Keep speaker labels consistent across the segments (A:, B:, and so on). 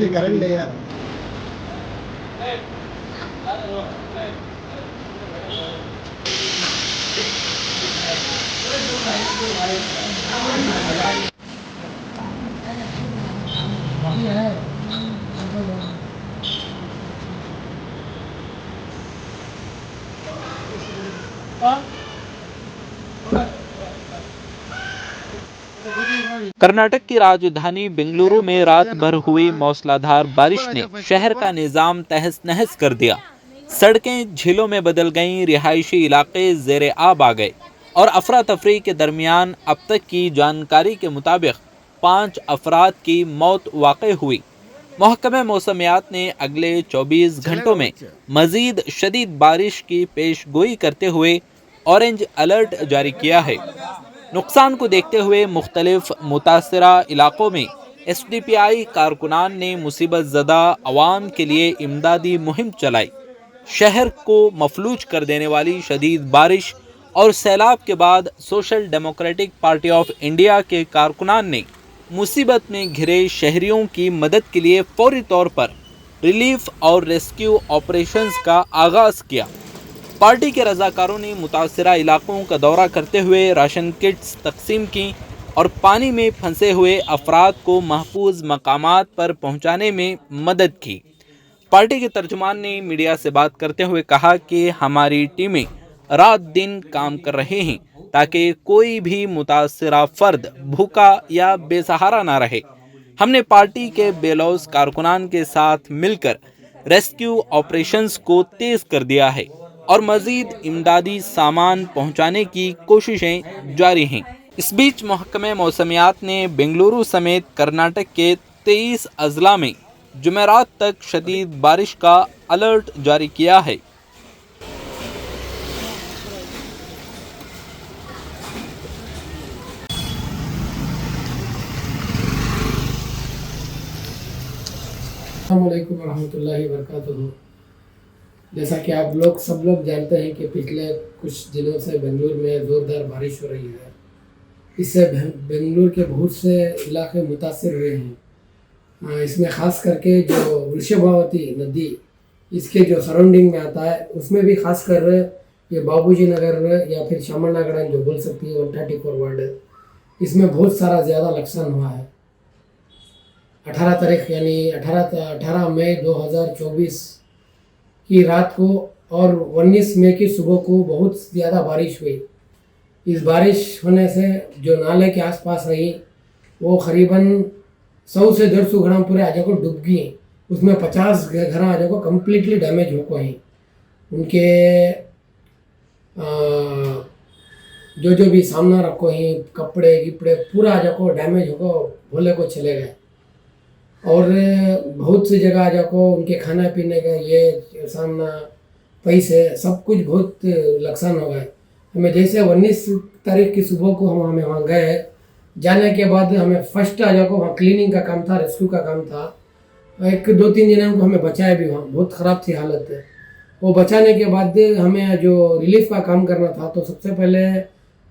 A: Current ले यार
B: कर्नाटक की राजधानी बेंगलुरु में रात भर हुई मूसलाधार बारिश ने शहर का निजाम तहस नहस कर दिया। सड़कें झीलों में बदल गईं, रिहायशी इलाके ज़ेरे आब आ गए और अफरा तफरी के दरमियान अब तक की जानकारी के मुताबिक 5 अफराद की मौत वाक़ई हुई। महकमे मौसमियात ने अगले 24 घंटों में मज़ीद शदीद बारिश की पेशगोई करते हुए ऑरेंज अलर्ट जारी किया है। नुकसान को देखते हुए मुख्तलिफ मुतासरा इलाकों में SDPI कारकुनान ने मुसीबत ज़दा अवाम के लिए इमदादी मुहिम चलाई। शहर को मफलूज कर देने वाली शदीद बारिश और सैलाब के बाद social democratic party of India के कारकुनान ने मुसीबत में घिरे शहरियों की मदद के लिए फौरी तौर पर रिलीफ और रेस्क्यू ऑपरेशंस का आगाज़ किया। पार्टी के रजाकारों ने मुतासरा इलाकों का दौरा करते हुए राशन किट्स तकसीम की और पानी में फंसे हुए अफराद को महफूज मकामात पर पहुंचाने में मदद की। पार्टी के तर्जुमान ने मीडिया से बात करते हुए कहा कि हमारी टीमें रात दिन काम कर रहे हैं ताकि कोई भी मुतासरा फर्द भूखा या बेसहारा ना रहे। हमने पार्टी के बेलौस कारकुनान के साथ मिलकर रेस्क्यू ऑपरेशंस को तेज कर दिया है और मजीद इमदादी सामान पहुंचाने की कोशिशें जारी हैं। इस बीच महकमे मौसमियात ने बेंगलुरु समेत कर्नाटक के 23 अजला में जुमेरात तक शदीद बारिश का अलर्ट जारी किया है।
A: अस्सलाम वालेकुम रहमतुल्लाहि व बरकातुहू। जैसा कि आप लोग सब लोग जानते हैं कि पिछले कुछ दिनों से बेंगलुरु में ज़ोरदार बारिश हो रही है। इससे बेंगलुरु के बहुत से इलाके मुतासर हुए हैं। इसमें ख़ास करके जो वृषभावती नदी इसके जो सराउंडिंग में आता है उसमें भी ख़ास कर ये बाबूजी नगर या फिर शामलनागढ़ जो बोल सकती है 134 वार्ड, इसमें बहुत सारा ज़्यादा नुकसान हुआ है। 18 तारीख यानी 18 मई 2024 की रात को और 19 मई की सुबह को बहुत ज़्यादा बारिश हुई। इस बारिश होने से जो नाले के आसपास रही वो करीबन 100 से 150 घर पूरे आज को डूब गई। उसमें 50 घर आज को कम्प्लीटली डैमेज हो गए। उनके जो भी सामना रखो ही कपड़े गिपड़े पूरा आज को डैमेज हो भोले को चले गए। और बहुत सी जगह आज को उनके खाना पीने का ये सामना पैसे सब कुछ बहुत नुकसान हो गए। हमें जैसे 19 तारीख की सुबह को हमें वहाँ गए, जाने के बाद हमें फर्स्ट आ जाको वहाँ क्लीनिंग का काम था, रेस्क्यू का काम था। 1-2-3 दिनों को हमें बचाया भी, वहाँ बहुत ख़राब थी हालत। वो बचाने के बाद हमें जो रिलीफ का काम करना था तो सबसे पहले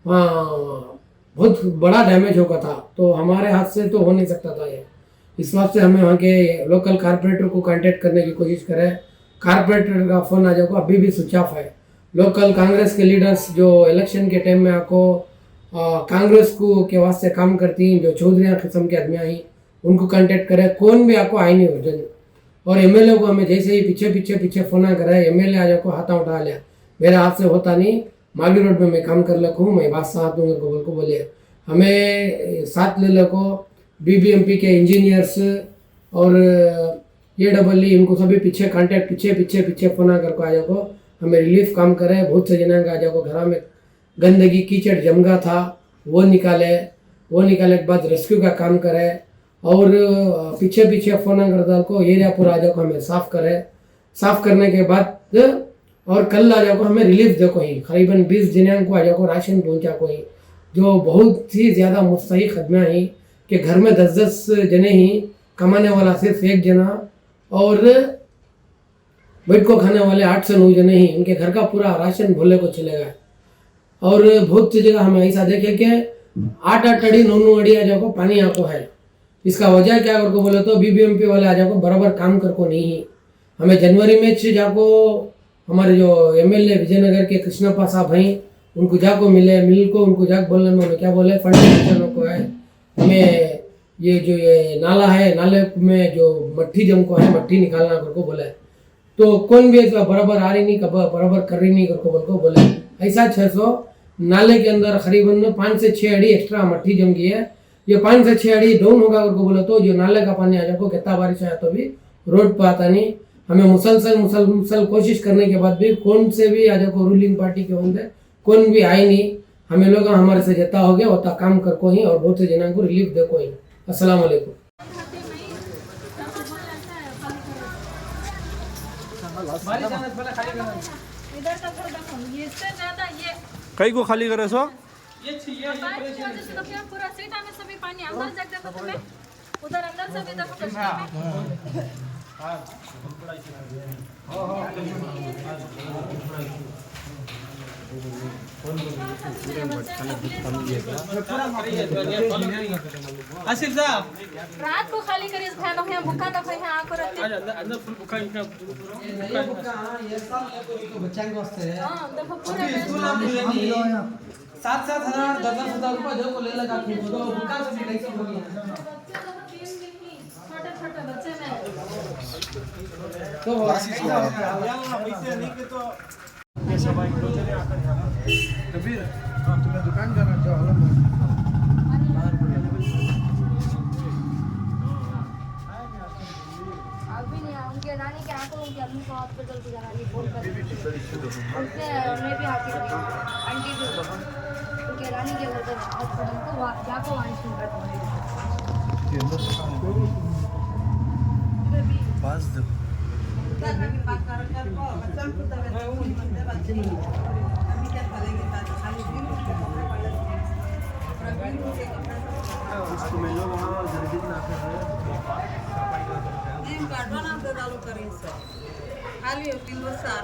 A: वहाँ बहुत बड़ा डैमेज हो गया था, तो हमारे हाथ से तो हो नहीं सकता था ये। इस बात से हमें वहाँ के लोकल कारपोरेटर को कांटेक्ट करने की कोशिश करें। कारपोरेटर का फ़ोन आ जाको अभी भी स्विच ऑफ है। लोकल कांग्रेस के लीडर्स जो इलेक्शन के टाइम में आपको कांग्रेस को के वास्ते काम करती हैं, जो चौधरी किस्म के आदमी आई, उनको कांटेक्ट करें। कौन भी आपको आई नहीं उस। और MLA को हमें जैसे ही पीछे फ़ोन करे, MLA आ जाको हाथ उठा लिया, मेरे हाथ से होता नहीं, माली रोड में मैं काम कर लूँ, मैं बादशाह हाथ दूँगा को बोलिए। हमें साथ ले लो को BBMP के इंजीनियर्स और AEE इनको सभी पीछे कांटेक्ट पीछे फोन करके आ जाओ, हमें रिलीफ काम करे। बहुत से जना आ जाओ, घर में गंदगी कीचड़ जमगा था वो निकाले के बाद रेस्क्यू का काम करे। और पीछे फोन कर को एरिया पूरा आ जाओ हमें साफ़ करे। साफ करने के बाद और कल आ जाको हमें रिलीफ देखो ही करीबन 20 जन को आ जाको राशन पहुंचा को ही जो बहुत ही ज़्यादा मुस्तहिक आदमी ही कि घर में 10-10 जने ही कमाने वाला सिर्फ एक जना और बैठ को खाने वाले 8 से 9 जने ही उनके घर का पूरा राशन भोले को चलेगा। और बहुत सी जगह हमें ऐसा देखे कि 8-8 अड़ी 9-9 अड़ी आ जाको पानी आको है। इसका वजह क्या करको बोले तो बीबीएमपी वाले आ जाको बराबर काम करको नहीं ही। हमें जनवरी में जाको हमारे जो एमएलए विजयनगर के कृष्णप्पा साहब हैं उनको जाको मिल को उनको जाके बोलने में उन्हें क्या बोले फंड को है हमें ये नाला है नाले में जो मट्टी जमको है मट्टी निकालना करको बोले तो कौन भी ऐसा बराबर आ रही नहीं बराबर कर रही नहीं करको बोल को बोले ऐसा 600 नाले के अंदर करीबन 5 से 6 अड़ी एक्स्ट्रा मट्टी जम गई है। ये 5 से 6 अड़ी डाउन होगा करको बोले तो जो नाले का पानी आ जाको कितना बारिश आया तो भी रोड पर आता नहीं। हमें मुसलसल कोशिश करने के बाद भी कौन से भी आ जाको रूलिंग पार्टी के होंगे कौन भी आए नहीं। हमें लोग हमारे से जता हो गया होता काम करको ही और बहुत से जना को रिलीफ देखो ही। अस्सलाम वालेकुम।
C: इधर तक ये इससे ज्यादा ये
D: कई को खाली करे सो
C: बारिश की वजह से तो क्या पूरा सीटा में सभी पानी अंदर जग जाता तुम्हें उधर अंदर से भी देखो कश्ती में
E: आसिफ साहब
C: रात को खाली करिए खाना है भूखा तो है आंखों रखते
E: अंदर फुल बुका इनका
F: बच्चा के वास्ते है
C: हां देखो पूरे
F: 7,000 10,000 रुपए जो को ले लगा के तो बुका से भी कैसे हो गया
C: छोटे छोटे बच्चे में
F: तो
D: पैसे नहीं के तो ये सब भाई दो चले आकर यहां कबीर तुम्हें दुकान जाना चाहो
G: अभी नहीं उनके रानी के आंखों उनके अम्मी को हॉस्पिटल को जाना नहीं फोन कर उनसे मैं भी हाथी आंटी भी उनके रानी के घर हॉस्पिटल को जाको वहाँ सुन
D: पास दो उसको मैं लोग वहाँ जल्दी ना
H: खाली 3 वर्ष आ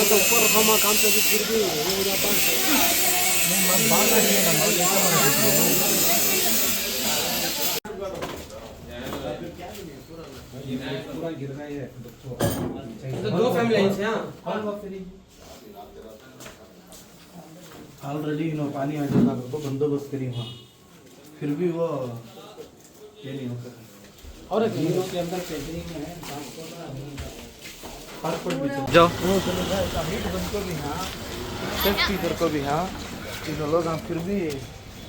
A: तो ऊपर काम पे भी फिर भी हो जाता
F: दो फैमिली हैं
D: ऑलरेडी नो पानी आ जाता तो बंदोबस्त करी वहाँ फिर भी वो ये नहीं होता
F: और एक के अंदर कैटरिंग है
D: जाओ हीट बंद को भी हाँ सेफ्टी इधर को भी हाँ तीनों लोग हाँ फिर भी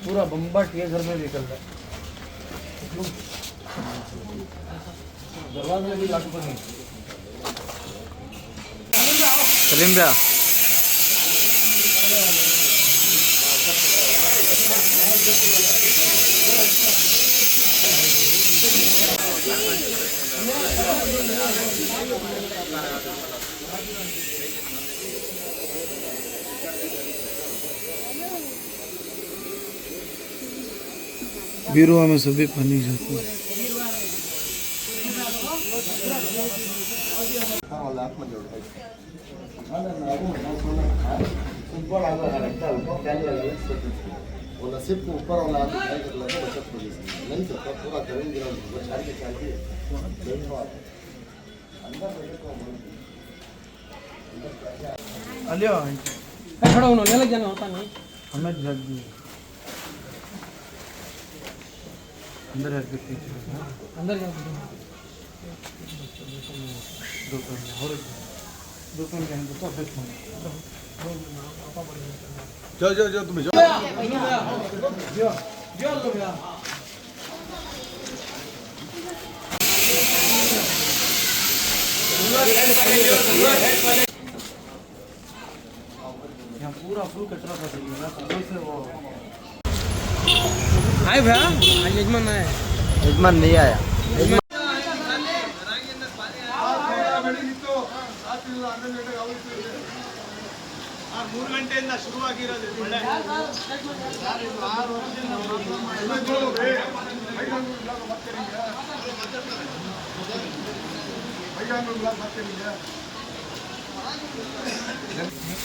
D: पूरा बम्बाट ये घर में निकल रहा है दरवाजे में भी लागू पर नहीं सलीम भैया बीरुआ में सभी पानी जाता है
I: वो नसीब को ऊपर वाला आदमी कर लेगा बचत हो जाएगी नहीं तो पूरा जमीन गिरा वो छाड़ के चाहिए
D: अलियो
F: खड़ा होना ले जाना होता नहीं
D: हमें जग दी अंदर है के पीछे
F: अंदर जाओ
D: दो और दुकान के अंदर तो देख
F: जो तुम जो
D: लो भैया यहाँ पूरा फुल कचरा था ना कल से वो
F: हाय भैया आज यजमान आया
D: यजमान नहीं आया
E: ಮೂರು ಗಂಟೆಯಿಂದ ಶುರುವಾಗಿರೋದು ಒಳ್ಳೆ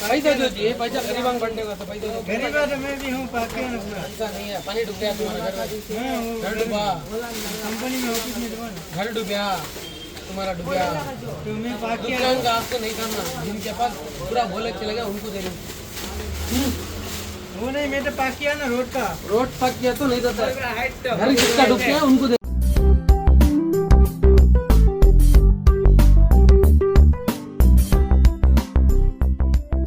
F: पैसा दो जी पैसा गरीबांग बढ़ने का तो पैसा दो
D: गरीब है तो मैं भी हूँ पाके ना पूरा
F: ऐसा नहीं है पानी डूब गया तुम्हारा घर डूबा
D: कंपनी में ऑफिस में दुकान
F: घर डूब गया तुम्हारा डूब गया
D: तो मैं पाके
F: दुकान का आपको नहीं करना जिनके पास पूरा भोले चलेगा उनको देना
D: वो नहीं मैं तो पाकिया ना रोड का
F: रोड पक गया तो नहीं देता घर किसका डूब गया उनको